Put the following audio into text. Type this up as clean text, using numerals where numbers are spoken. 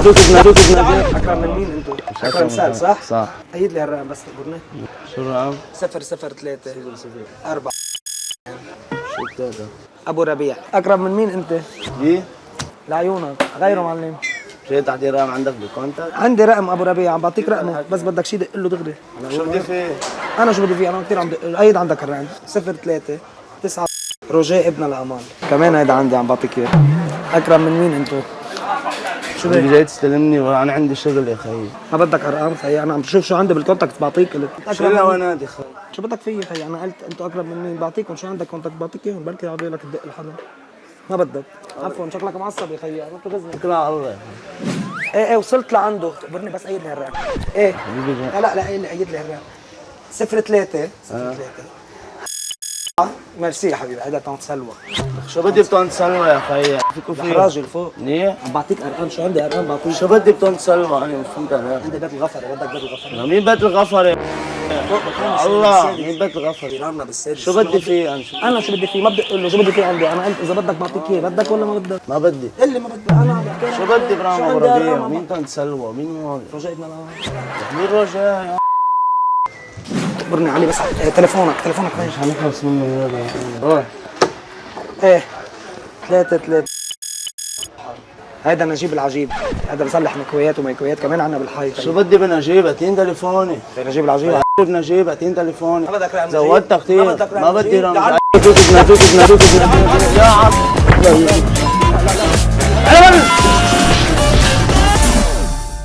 اكرم من مين انتو؟ اكرم سال صح؟ صح. عيد لي هالرقم بس تقولنا. شو الرقم؟ 003 4 شو التالت؟ ابو ربيع. اكرم من مين انت؟ دي؟ لعيونك غيره معلم. شو تحدي رقم عندك بالكونتاكت؟ عندي رقم ابو ربيع عم بعطيك رقمه بس بدك شي دق له دغري. شو بدي فيه؟ انا شو بدي فيه؟ انا كثير عم دق. ايد عندك الرقم 03 9 روجيه ابن الامان كمان هيدا عندي عم بعطيك اياه. اكرم من مين انتو؟ شو بدك بدك؟ جاي تستلمني وانا عندي شغل يا خيي. ما بدك ارقام خيي؟ انا عم بشوف شو عندي بالكونتاكت بعطيك. قلت شو الهوانات يا خيي؟ شو بدك فيي خيي؟ انا قلت انتو اقرب من مين بعطيكم شو عندك كونتاكت بعطيك اياهم بركي عبالك لك تدق لحدا. ما بدك. عفوا شكلك معصب يا خيي. انا بتغزني. شكرا على الله. ايه وصلت لعنده تخبرني بس عيد لي هالرقم. ايه لا عيد لي هالرقم 03 ميرسي يا حبيبي. هيدا طنط سلوى. شو بدي بطن سلوى يا خيي؟ فيكو فيه راجل فوق منيح؟ عم بعطيك ارقام. شو عندي ارقام بعطيك. شو بدي بطن سلوى؟ انا مش فهمت عليك. عندي بيت الغفر. بدك بيت الغفر؟ مين بيت الغفر يا فوق الله؟ مين بيت الغفر؟ جيراننا بالسادس. شو بدي فيه انا؟ انا شو بدي فيه؟ ما بدي اقول له شو بدي فيه عندي. انا قلت اذا بدك بعطيك اياه. بدك ولا ما بدك؟ ما بدي. اللي ما بدي انا عم بحكي. شو بدي برام ابو عندي ربيع؟ أرقام؟ مين طن سلوى؟ مين هون؟ رجاء ابن الأمان. مين رجاء؟ خبرني علي بس. تليفونك وين؟ مش حنخلص منه هذا. روح. ايه 3 هيدا نجيب العجيب. هيدا بصلح مكويات وميكويات كمان عنا بالحي. شو بدي بنجيب؟ اتين تليفوني. نجيب العجيب. بنجيب اتين تليفوني. ما بدك رقم زودتها كثير. ما بدي رقم. تعال. يا عم